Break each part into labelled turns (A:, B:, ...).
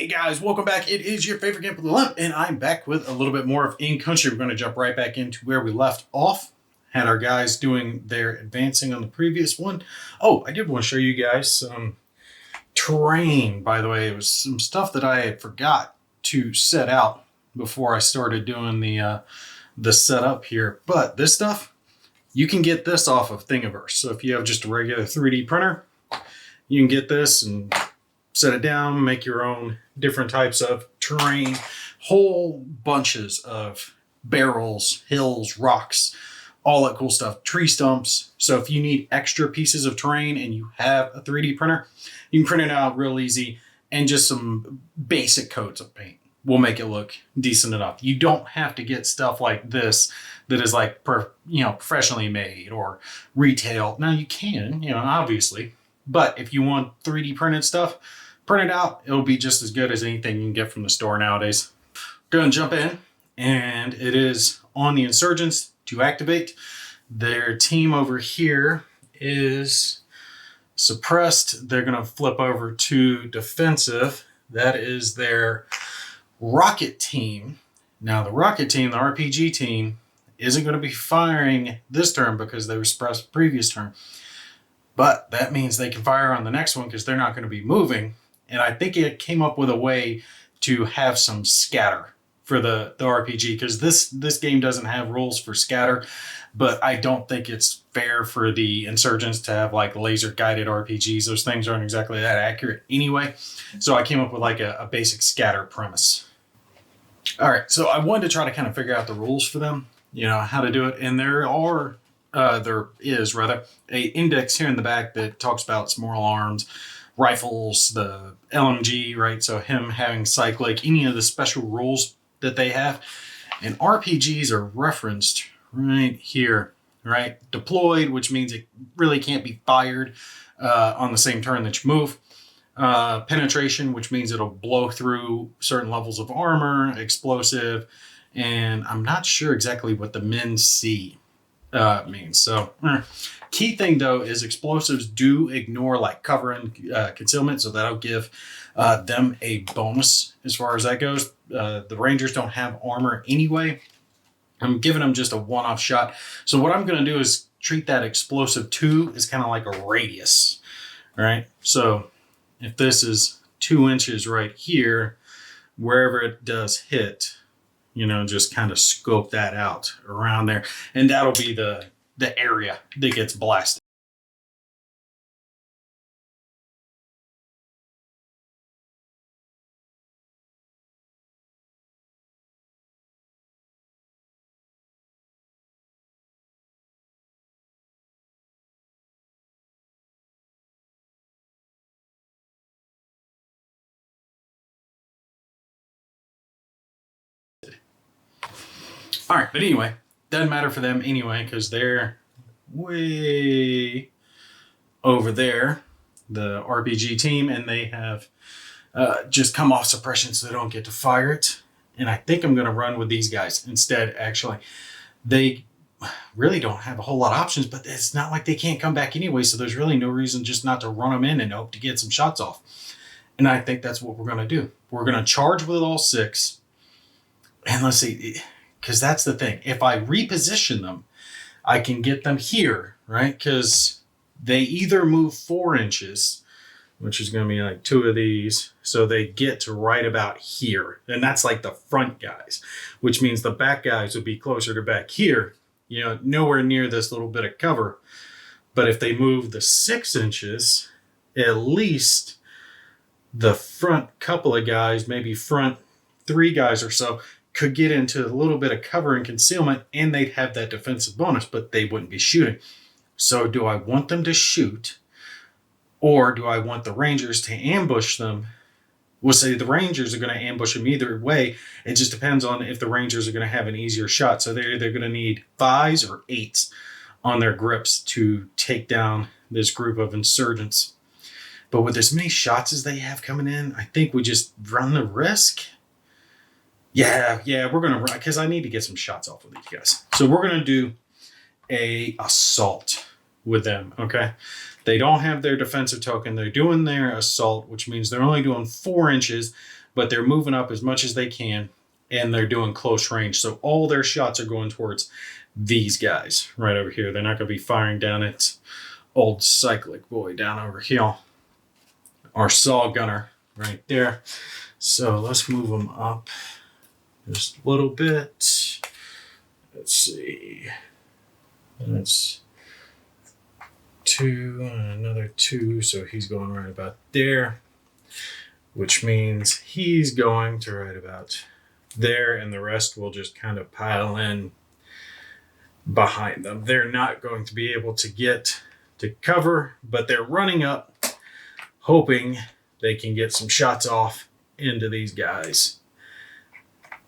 A: Hey guys, welcome back. It is your favorite game with the limp, and I'm back with a little bit more of Incountry. We're going to jump right back into where we left off. Had our guys doing their advancing on the previous one. Oh, I did want to show you guys some terrain, by the way. It was some stuff that I had forgot to set out before I started doing the setup here. But this stuff, you can get this off of Thingiverse. So if you have just a regular 3D printer, you can get this and set it down, make your own different types of terrain, whole bunches of barrels, hills, rocks, all that cool stuff, tree stumps. So if you need extra pieces of terrain and you have a 3D printer, you can print it out real easy, and just some basic coats of paint will make it look decent enough. You don't have to get stuff like this that is like professionally made or retail. Now you can, obviously, but if you want 3D printed stuff, print it out. It'll be just as good as anything you can get from the store nowadays. Go and jump in, and it is on the insurgents to activate. Their team over here is suppressed. They're going to flip over to defensive. That is their rocket team. Now the rocket team, the RPG team, isn't going to be firing this turn because they were suppressed the previous turn. But that means they can fire on the next one because they're not going to be moving. And I think it came up with a way to have some scatter for the RPG, because this game doesn't have rules for scatter, but I don't think it's fair for the insurgents to have like laser guided RPGs. Those things aren't exactly that accurate anyway. So I came up with like a basic scatter premise. All right, so I wanted to try to kind of figure out the rules for them, how to do it. And there is rather a index here in the back that talks about small arms, rifles, the LMG, right? So him having cyclic, any of the special rules that they have. And RPGs are referenced right here, right? Deployed, which means it really can't be fired on the same turn that you move. Penetration, which means it'll blow through certain levels of armor. Explosive, and I'm not sure exactly what the min C means. So key thing though is explosives do ignore like cover and concealment, so that'll give them a bonus as far as that goes. The Rangers don't have armor anyway. I'm giving them just a one-off shot. So what I'm going to do is treat that explosive 2 as kind of like a radius. All right. So if this is 2 inches right here, wherever it does hit, just kind of scope that out around there. And that'll be the area that gets blasted. All right, but anyway, doesn't matter for them anyway because they're way over there, the RPG team, and they have just come off suppression, so they don't get to fire it. And I think I'm going to run with these guys instead, actually. They really don't have a whole lot of options, but it's not like they can't come back anyway, so there's really no reason just not to run them in and hope to get some shots off. And I think that's what we're going to do. We're going to charge with all 6. And let's see, because that's the thing. If I reposition them, I can get them here, right? Because they either move 4 inches, which is going to be like 2 of these. So they get to right about here. And that's like the front guys, which means the back guys would be closer to back here, nowhere near this little bit of cover. But if they move the 6 inches, at least the front couple of guys, maybe front 3 guys or so, could get into a little bit of cover and concealment, and they'd have that defensive bonus, but they wouldn't be shooting. So do I want them to shoot, or do I want the Rangers to ambush them? We'll say the Rangers are going to ambush them either way. It just depends on if the Rangers are going to have an easier shot. So they're going to need 5s or 8s on their grips to take down this group of insurgents. But with as many shots as they have coming in, I think we just run the risk. Yeah, we're going to run, because I need to get some shots off of these guys. So we're going to do a assault with them, okay? They don't have their defensive token. They're doing their assault, which means they're only doing 4 inches, but they're moving up as much as they can, and they're doing close range. So all their shots are going towards these guys right over here. They're not going to be firing down at old cyclic boy down over here. Our saw gunner right there. So let's move them up just a little bit. Let's see. That's 2 and another 2. So he's going right about there, which means he's going to right about there, and the rest will just kind of pile in behind them. They're not going to be able to get to cover, but they're running up, hoping they can get some shots off into these guys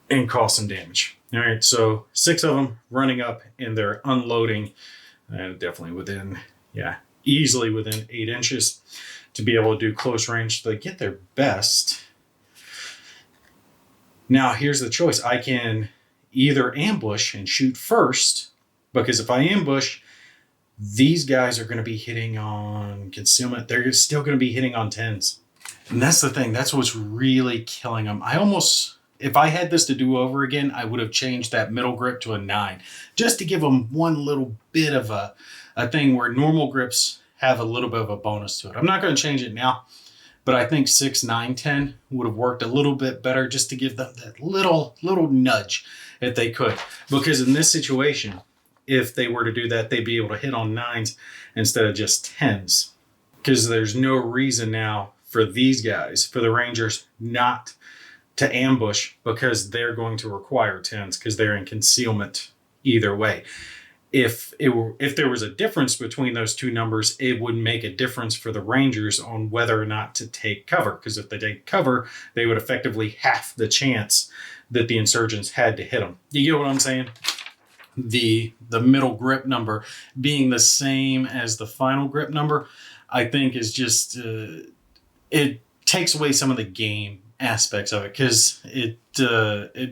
A: and cause some damage. All right, so 6 of them running up, and they're unloading, definitely within, easily within 8 inches to be able to do close range. So they get their best. Now, here's the choice. I can either ambush and shoot first, because if I ambush, these guys are going to be hitting on concealment. They're still going to be hitting on 10s. And that's the thing. That's what's really killing them. If I had this to do over again, I would have changed that middle grip to a 9, just to give them one little bit of a thing where normal grips have a little bit of a bonus to it. I'm not going to change it now, but I think 6, 9, 10 would have worked a little bit better, just to give them that little nudge if they could. Because in this situation, if they were to do that, they'd be able to hit on 9s instead of just 10s. Because there's no reason now for these guys, for the Rangers, not to ambush, because they're going to require 10s because they're in concealment either way. If there was a difference between those two numbers, it would make a difference for the Rangers on whether or not to take cover. Because if they take cover, they would effectively half the chance that the insurgents had to hit them. You get what I'm saying? The middle grip number being the same as the final grip number, I think is just it takes away some of the game aspects of it, because it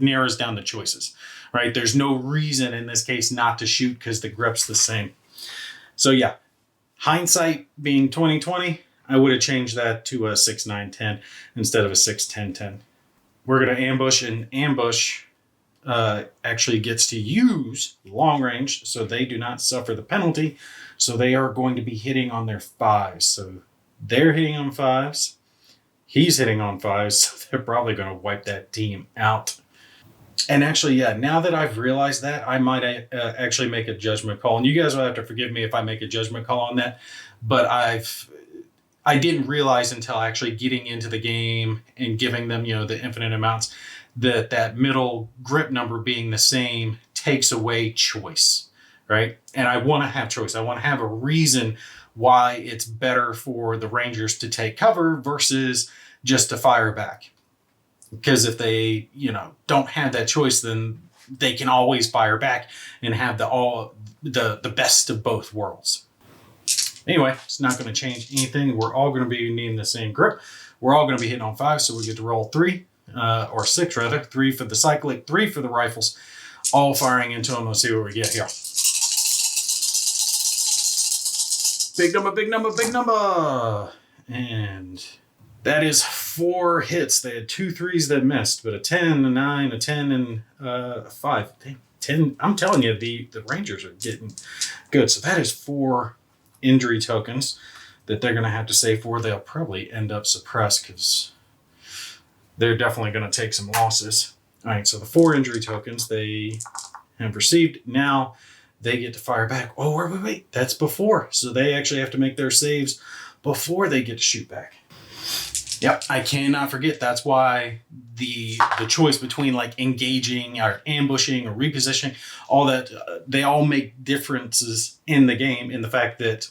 A: narrows down the choices, right? There's no reason in this case not to shoot because the grip's the same. So yeah, hindsight being 2020, I would have changed that to a 6, 9, 10 instead of a 6, 10, 10. We're going to ambush, and ambush actually gets to use long range, so they do not suffer the penalty. So they are going to be hitting on their 5s. So they're hitting on 5s. He's hitting on 5s, so they're probably going to wipe that team out. And actually, now that I've realized that, I might actually make a judgment call. And you guys will have to forgive me if I make a judgment call on that. But I didn't realize until actually getting into the game and giving them, the infinite amounts, that middle grip number being the same takes away choice, right? And I want to have choice. I want to have a reason why it's better for the Rangers to take cover versus just to fire back. Because if they, don't have that choice, then they can always fire back and have the best of both worlds. Anyway, it's not going to change anything. We're all going to be needing the same grip. We're all going to be hitting on 5, so we get to roll 3, or 6 rather. 3 for the cyclic, 3 for the rifles, all firing into them. Let's see what we get here. Big number, big number, big number. And that is 4 hits. They had 2 3s that missed, but a 10, a 9, a 10, and a 5. 10. I'm telling you, the Rangers are getting good. So that is 4 injury tokens that they're going to have to save for. They'll probably end up suppressed because they're definitely going to take some losses. All right, so the 4 injury tokens they have received. Now they get to fire back. Oh, wait. That's before. So they actually have to make their saves before they get to shoot back. Yep, I cannot forget. That's why the choice between like engaging or ambushing or repositioning, all that, they all make differences in the game, in the fact that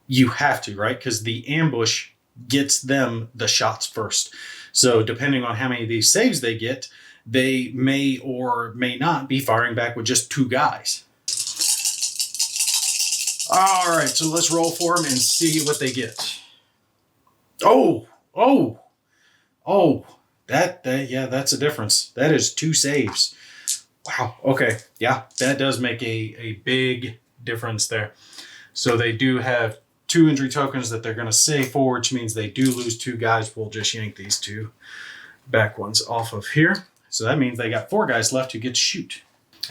A: you have to, right? Because the ambush gets them the shots first. So depending on how many of these saves they get, they may or may not be firing back with just 2 guys. All right, so let's roll for them and see what they get. Oh, that's a difference. That is 2 saves. Wow, okay. Yeah, that does make a big difference there. So they do have 2 injury tokens that they're going to save for, which means they do lose 2 guys. We'll just yank these 2 back ones off of here. So that means they got 4 guys left who get to shoot.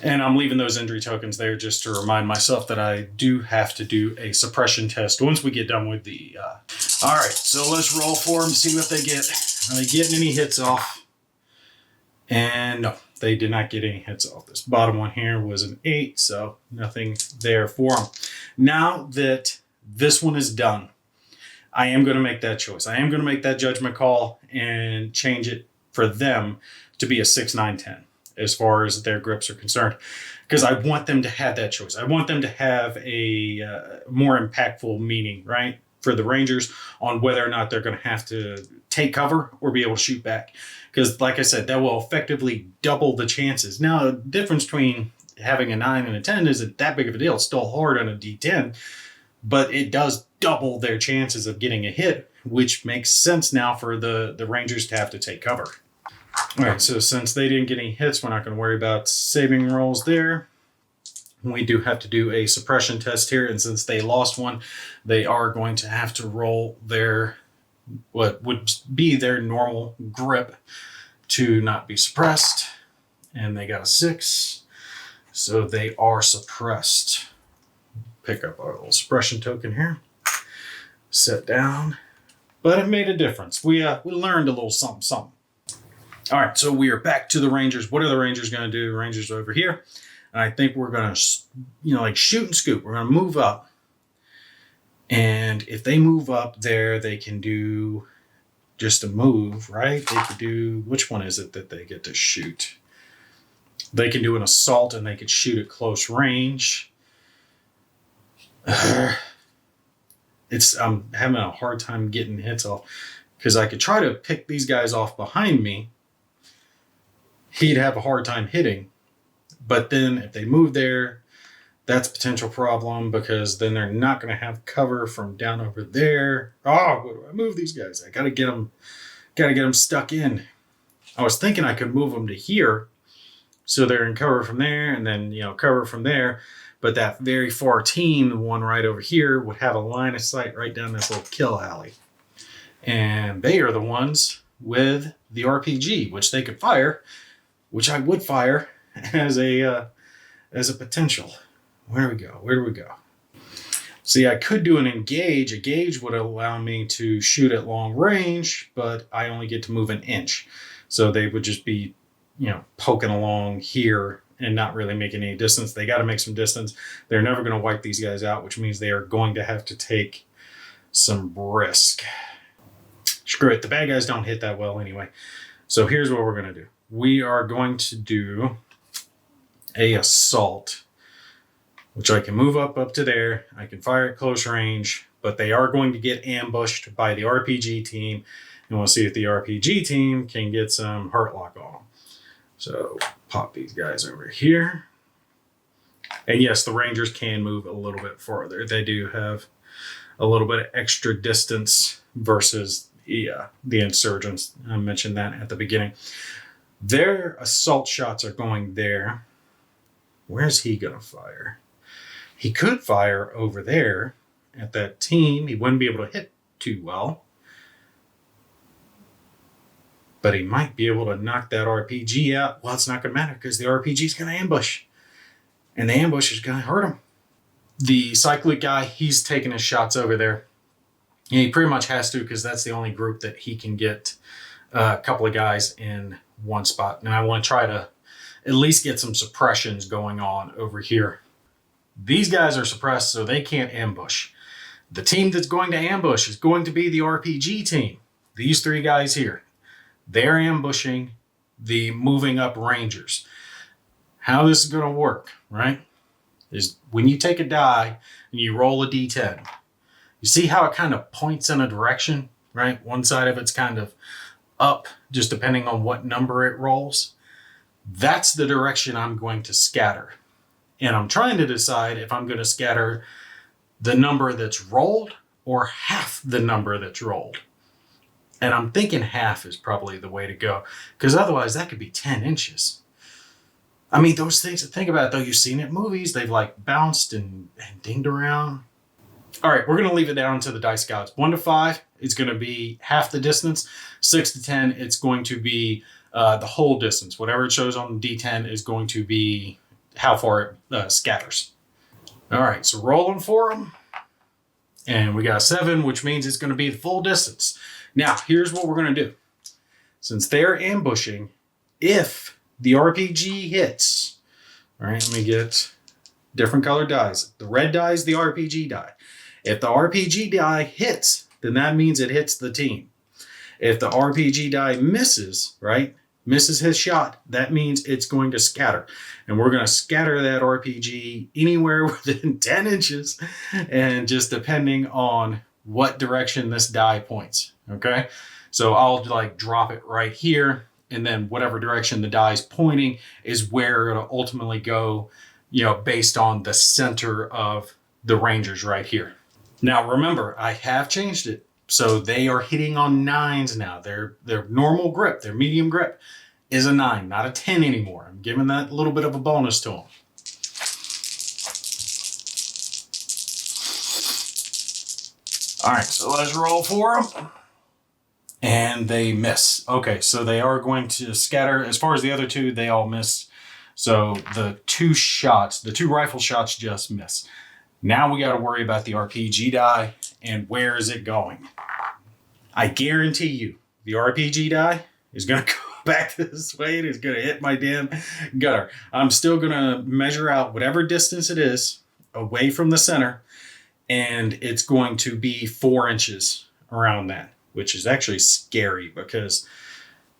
A: And I'm leaving those injury tokens there just to remind myself that I do have to do a suppression test once we get done with the... All right, so let's roll for them, see what they get. Are they getting any hits off? And no, they did not get any hits off. This bottom one here was an 8, so nothing there for them. Now that this one is done, I am going to make that choice. I am going to make that judgment call and change it for them to be a 6, 9, 10 as far as their grips are concerned, because I want them to have that choice. I want them to have a more impactful meaning, right, for the Rangers on whether or not they're going to have to take cover or be able to shoot back. Because like I said, that will effectively double the chances. Now, the difference between having a 9 and a 10 isn't that big of a deal. It's still hard on a D10, but it does double their chances of getting a hit, which makes sense now for the Rangers to have to take cover. All right, so since they didn't get any hits, we're not going to worry about saving rolls there. We do have to do a suppression test here, and since they lost one, they are going to have to roll their, what would be their normal grip to not be suppressed. And they got a 6, so they are suppressed. Pick up our little suppression token here. Set down. But it made a difference. We learned a little something. All right, so we are back to the Rangers. What are the Rangers going to do? The Rangers are over here. And I think we're going to, like shoot and scoop. We're going to move up. And if they move up there, they can do just a move, right? They could do, which one is it that they get to shoot? They can do an assault and they could shoot at close range. I'm having a hard time getting hits off because I could try to pick these guys off behind me. He'd have a hard time hitting. But then if they move there, that's a potential problem because then they're not going to have cover from down over there. Oh, what do I move these guys? I got to get them stuck in. I was thinking I could move them to here so they're in cover from there and then, cover from there. But that very far team, the one right over here, would have a line of sight right down this little kill alley. And they are the ones with the RPG, which they could fire, which I would fire as a potential. Where do we go? See, I could do an engage. A gauge would allow me to shoot at long range, but I only get to move an inch. So they would just be, poking along here and not really making any distance. They got to make some distance. They're never going to wipe these guys out, which means they are going to have to take some risk. Screw it. The bad guys don't hit that well anyway. So here's what we're going to do. We are going to do a assault, which I can move up to there. I can fire at close range, but they are going to get ambushed by the RPG team. And we'll see if the RPG team can get some heart lock on them. So pop these guys over here. And yes, the Rangers can move a little bit farther. They do have a little bit of extra distance versus the insurgents. I mentioned that at the beginning. Their assault shots are going there. Where's he going to fire? He could fire over there at that team. He wouldn't be able to hit too well. But he might be able to knock that RPG out. Well, it's not going to matter because the RPG is going to ambush. And the ambush is going to hurt him. The cyclic guy, he's taking his shots over there. And he pretty much has to because that's the only group that he can get a couple of guys in one spot. And I want to try to at least get some suppressions going on over here. These guys are suppressed, so they can't ambush. The team that's going to ambush is going to be the RPG team. These 3 guys here. They're ambushing the moving up Rangers. How this is going to work, right, is when you take a die and you roll a D10, you see how it kind of points in a direction, right? One side of it's kind of up, just depending on what number it rolls. That's the direction I'm going to scatter. And I'm trying to decide if I'm going to scatter the number that's rolled or half the number that's rolled. And I'm thinking half is probably the way to go. Because otherwise that could be 10 inches. I mean, those things, think about it though, you've seen it in movies. They've like bounced and dinged around. All right, we're going to leave it down to the dice gods. 1 to 5, it's going to be half the distance. 6 to 10, it's going to be the whole distance. Whatever it shows on the D10 is going to be how far it scatters. All right, so rolling for them. And we got a 7, which means it's going to be the full distance. Now, here's what we're going to do. Since they're ambushing, if the RPG hits, all right, let me get different colored dice. The red die is the RPG die. If the RPG die hits, then that means it hits the team. If the RPG die misses, right, misses his shot, that means it's going to scatter. And we're going to scatter that RPG anywhere within 10 inches, and just depending on what direction this die points, okay? So I'll like drop it right here, and then whatever direction the die is pointing is where it'll ultimately go, you know, based on the center of the Rangers right here. Now, remember, I have changed it. So they are hitting on 9s now. Their normal grip, their medium grip is a 9, not a 10 anymore. I'm giving that a little bit of a bonus to them. All right, so let's roll for them. And they miss. Okay, so they are going to scatter. As far as the other two, they all miss. So the 2 shots, the 2 rifle shots just miss. Now we got to worry about the RPG die and where is it going. I guarantee you the RPG die is going to go back this way. It is going to hit my damn gutter. I'm still going to measure out whatever distance it is away from the center, and it's going to be 4 inches around that, which is actually scary because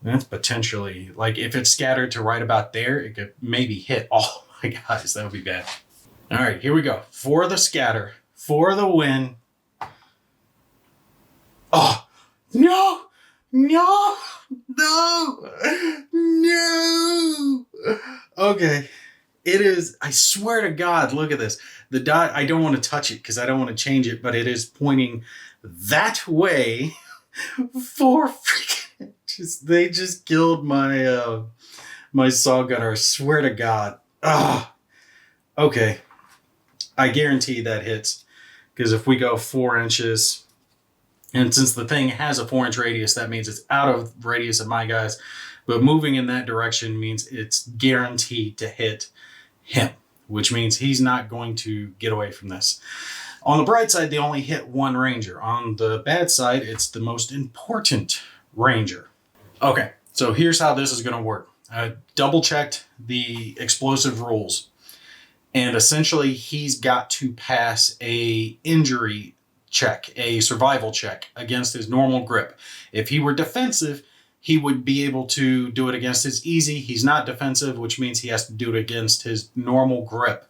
A: that's potentially, like, if it's scattered to right about there, it could maybe hit all my guys. That would be bad. All right, here we go. For the scatter, for the win. Oh, no, no, no, no. Okay, it is, I swear to God, look at this. The die, I don't want to touch it because I don't want to change it, but it is pointing that way for freaking, they just killed my, my saw gunner. I swear to God. Ah, okay. I guarantee that hits, because if we go 4 inches, and since the thing has a 4-inch radius, that means it's out of radius of my guys, but moving in that direction means it's guaranteed to hit him, which means he's not going to get away from this. On the bright side, they only hit 1 ranger. On the bad side, it's the most important ranger. Okay, so here's how this is going to work. I double checked the explosive rules. And essentially, he's got to pass a injury check, a survival check against his normal grip. If he were defensive, he would be able to do it against his easy. He's not defensive, which means he has to do it against his normal grip.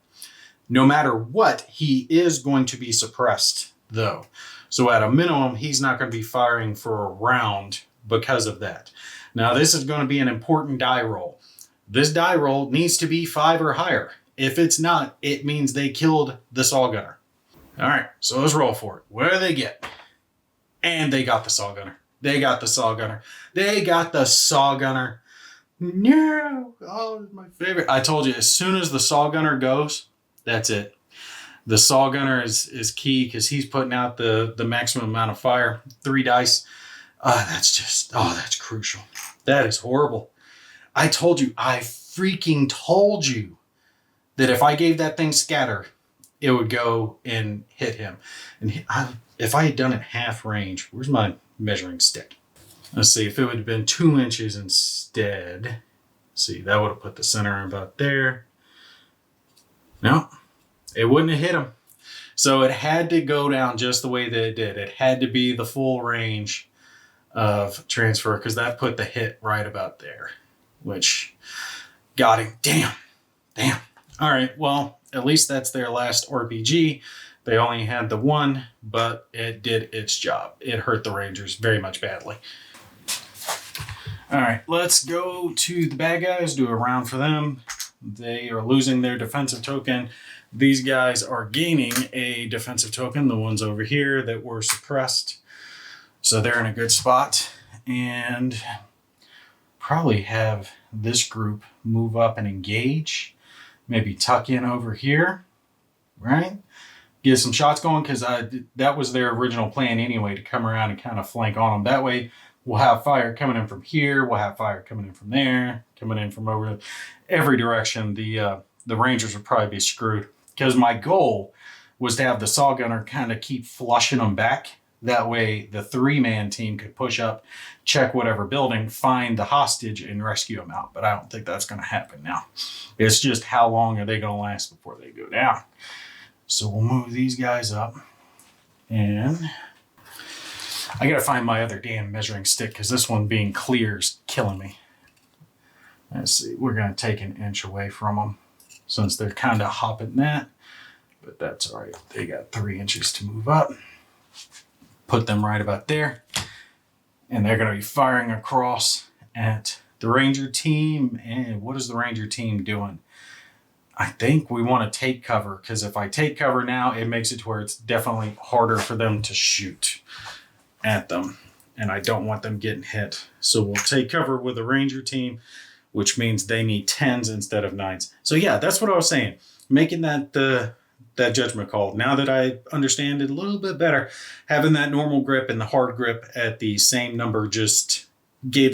A: No matter what, he is going to be suppressed, though. So at a minimum, he's not going to be firing for a round because of that. Now, this is going to be an important die roll. This die roll needs to be 5 or higher. If it's not, it means they killed the saw gunner. All right, so let's roll for it. What do they get? And they got the saw gunner. They got the saw gunner. They got the saw gunner. No, oh, it's my favorite. I told you, as soon as the saw gunner goes, that's it. The saw gunner is key because he's putting out the maximum amount of fire. 3 dice. That's just, oh, that's crucial. That is horrible. I told you, I freaking told you that if I gave that thing scatter, it would go and hit him. And if I had done it half range, where's my measuring stick? Let's see, if it would have been 2 inches instead. See, that would have put the center about there. No, it wouldn't have hit him. So it had to go down just the way that it did. It had to be the full range of transfer because that put the hit right about there, which got him. Damn. All right, well, at least that's their last RPG. They only had the 1, but it did its job. It hurt the Rangers very much badly. All right, let's go to the bad guys, do a round for them. They are losing their defensive token. These guys are gaining a defensive token, the ones over here that were suppressed. So they're in a good spot. And probably have this group move up and engage. Maybe tuck in over here, right? get some shots going, because that was their original plan anyway, to come around and kind of flank on them. That way we'll have fire coming in from here, we'll have fire coming in from there, coming in from over every direction. The Rangers would probably be screwed, because my goal was to have the saw gunner kind of keep flushing them back. That way the 3-man team could push up, check whatever building, find the hostage, and rescue them out. But I don't think that's going to happen now. It's just how long are they going to last before they go down. So we'll move these guys up. And I got to find my other damn measuring stick, because this one being clear is killing me. Let's see. We're going to take an inch away from them, since they're kind of hopping that. But that's all right. They got 3 inches to move up. Put them right about there. And they're going to be firing across at the Ranger team. And what is the Ranger team doing? I think we want to take cover, because if I take cover now, it makes it to where it's definitely harder for them to shoot at them. And I don't want them getting hit. So we'll take cover with the Ranger team, which means they need 10s instead of 9s. So yeah, that's what I was saying. Making that that judgment call. Now that I understand it a little bit better, having that normal grip and the hard grip at the same number just gave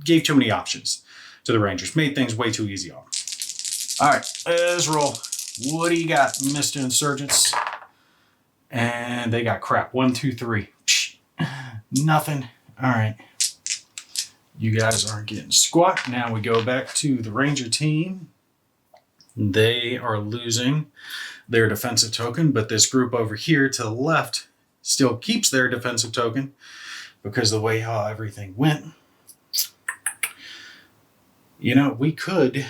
A: too many options to the Rangers. Made things way too easy on them. All right, let's roll. What do you got, Mr. Insurgents? And they got crap. 1, 2, 3. Psh, nothing. All right. You guys aren't getting squat. Now we go back to the Ranger team. They are losing their defensive token, but this group over here to the left still keeps their defensive token because of the way how everything went. You know, we could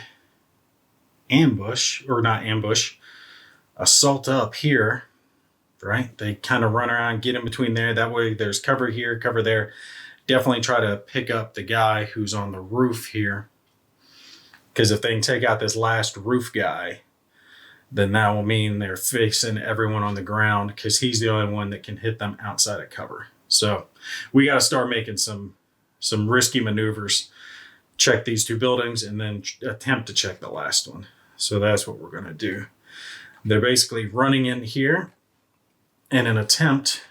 A: assault up here, right? They kind of run around, get in between there. That way there's cover here, cover there. Definitely try to pick up the guy who's on the roof here. Because if they can take out this last roof guy, then that will mean they're facing everyone on the ground, because he's the only one that can hit them outside of cover. So we got to start making some risky maneuvers. Check these 2 buildings and then attempt to check the last one. So that's what we're going to do. They're basically running in here in an attempt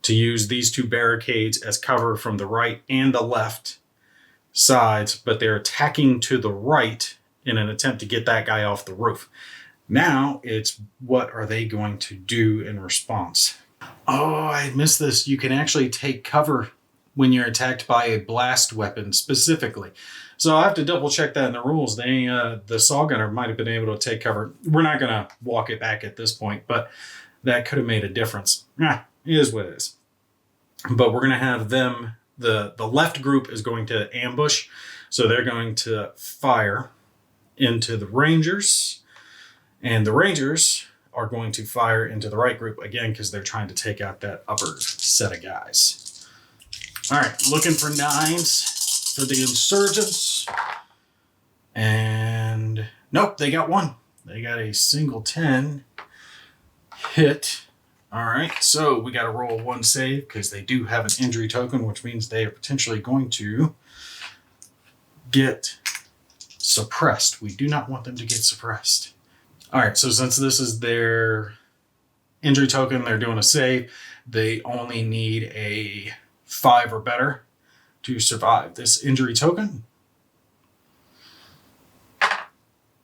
A: to use these 2 barricades as cover from the right and the left sides, but they're attacking to the right in an attempt to get that guy off the roof. Now it's, what are they going to do in response? Oh, I missed this. You can actually take cover when you're attacked by a blast weapon specifically. So I have to double check that in the rules. The saw gunner might have been able to take cover. We're not going to walk it back at this point, but that could have made a difference. It is what it is. But we're going to have them, the left group is going to ambush. So they're going to fire into the Rangers. And the Rangers are going to fire into the right group again, because they're trying to take out that upper set of guys. All right, looking for 9s for the Insurgents. And nope, they got 1. They got a single 10 hit. All right, so we got to roll 1 save, because they do have an injury token, which means they are potentially going to get suppressed. We do not want them to get suppressed. All right, so since this is their injury token, they're doing a save. They only need a 5 or better to survive this injury token.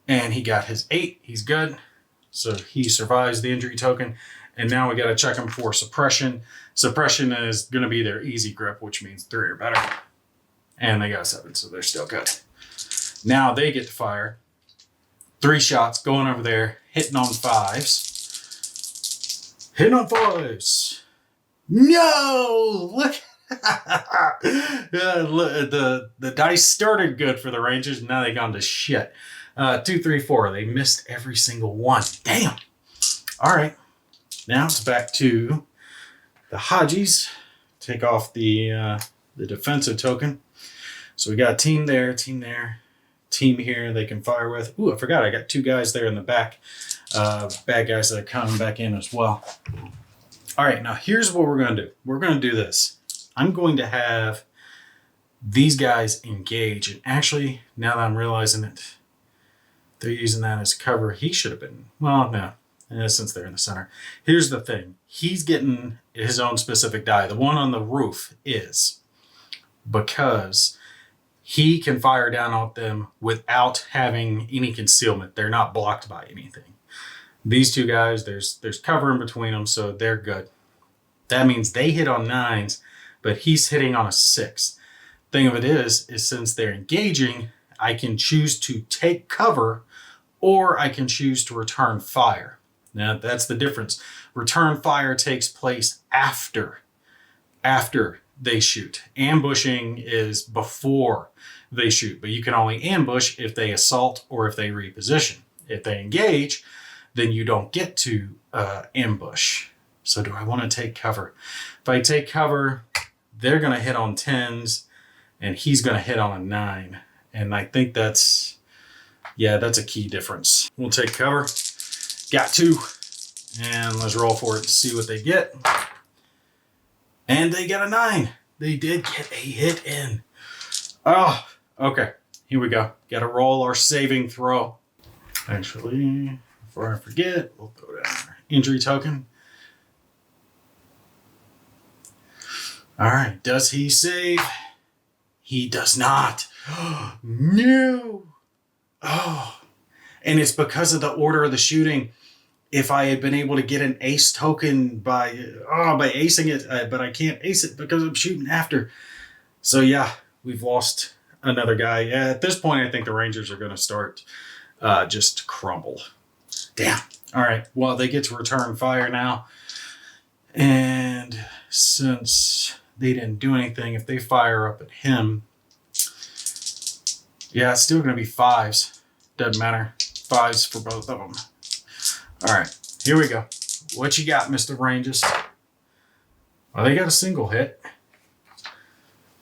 A: And he got his 8. He's good. So he survives the injury token. And now we got to check him for suppression. Suppression is going to be their easy grip, which means 3 or better. And they got a 7, so they're still good. Now they get to fire. 3 shots going over there, hitting on 5s. Hitting on 5s. No! Look. The dice started good for the Rangers, and now they gone to shit. 2, 3, 4. They missed every single one. Damn. All right. Now it's back to the Hadjis. Take off the defensive token. So we got a team there, team here they can fire with. Ooh, I forgot I got 2 guys there in the back. Bad guys that are coming back in as well. All right, now here's what we're going to do. We're going to do this. I'm going to have these guys engage. And actually, now that I'm realizing it, they're using that as cover. He should have been, well, no. since they're in the center. Here's the thing. He's getting his own specific die. The one on the roof is because he can fire down on them without having any concealment. They're not blocked by anything. These two guys, there's cover in between them, so they're good. That means they hit on 9s, but he's hitting on a 6. Thing of it is since they're engaging, I can choose to take cover or I can choose to return fire. Now, that's the difference. Return fire takes place after they shoot. Ambushing is before they shoot, but you can only ambush if they assault or if they reposition. If they engage, then you don't get to ambush. So do I want to take cover? If I take cover, they're going to hit on 10s and he's going to hit on a 9. And I think that's a key difference. We'll take cover. Got 2. And let's roll for it to see what they get. And they got a 9. They did get a hit in. Oh, okay. Here we go. Got to roll our saving throw. Actually, before I forget, we'll throw down our injury token. All right. Does he save? He does not. No. Oh. And it's because of the order of the shooting. If I had been able to get an ace token by acing it, but I can't ace it because I'm shooting after. So yeah, we've lost another guy. Yeah, at this point, I think the Rangers are going to start just crumble. Damn. All right. Well, they get to return fire now. And since they didn't do anything, if they fire up at him, yeah, it's still going to be 5s. Doesn't matter. 5s for both of them. All right, here we go. What you got, Mr. Rangers? Well, they got a single hit.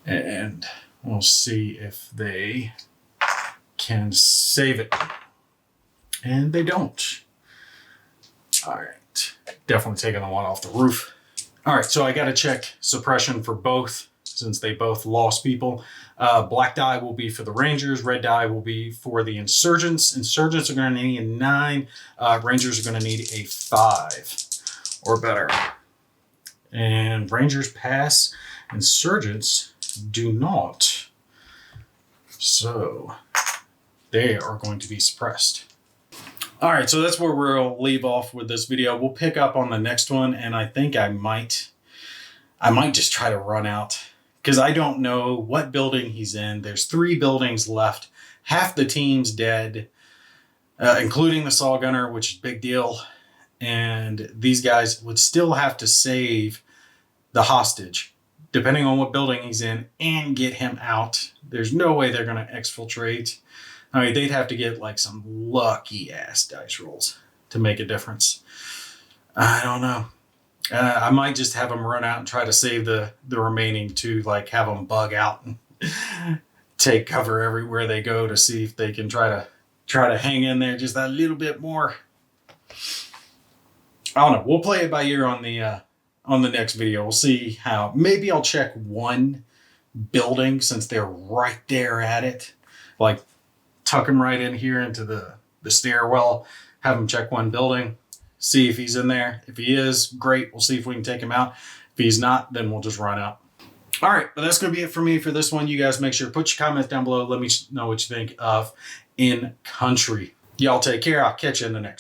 A: And we'll see if they can save it. And they don't. All right, definitely taking the one off the roof. All right, so I got to check suppression for both since they both lost people. Black die will be for the Rangers. Red die will be for the Insurgents. Insurgents are going to need a 9. Rangers are going to need a 5 or better. And Rangers pass. Insurgents do not. So they are going to be suppressed. All right, so that's where we'll leave off with this video. We'll pick up on the next one, and I think I might just try to run out because I don't know what building he's in. There's 3 buildings left. Half the team's dead, including the saw gunner, which is a big deal. And these guys would still have to save the hostage, depending on what building he's in, and get him out. There's no way they're going to exfiltrate. I mean, they'd have to get like some lucky ass dice rolls to make a difference. I don't know. I might just have them run out and try to save the remaining 2, like have them bug out and take cover everywhere they go to see if they can try to hang in there just that little bit more. I don't know. We'll play it by ear on the next video. We'll see how. Maybe I'll check one building since they're right there at it. Like tuck him right in here into the stairwell. Have him check one building. See if he's in there. If he is, great. We'll see if we can take him out. If he's not, then we'll just run out. All right, but that's going to be it for me for this one. You guys make sure to put your comments down below. Let me know what you think of Incountry. Y'all take care. I'll catch you in the next one.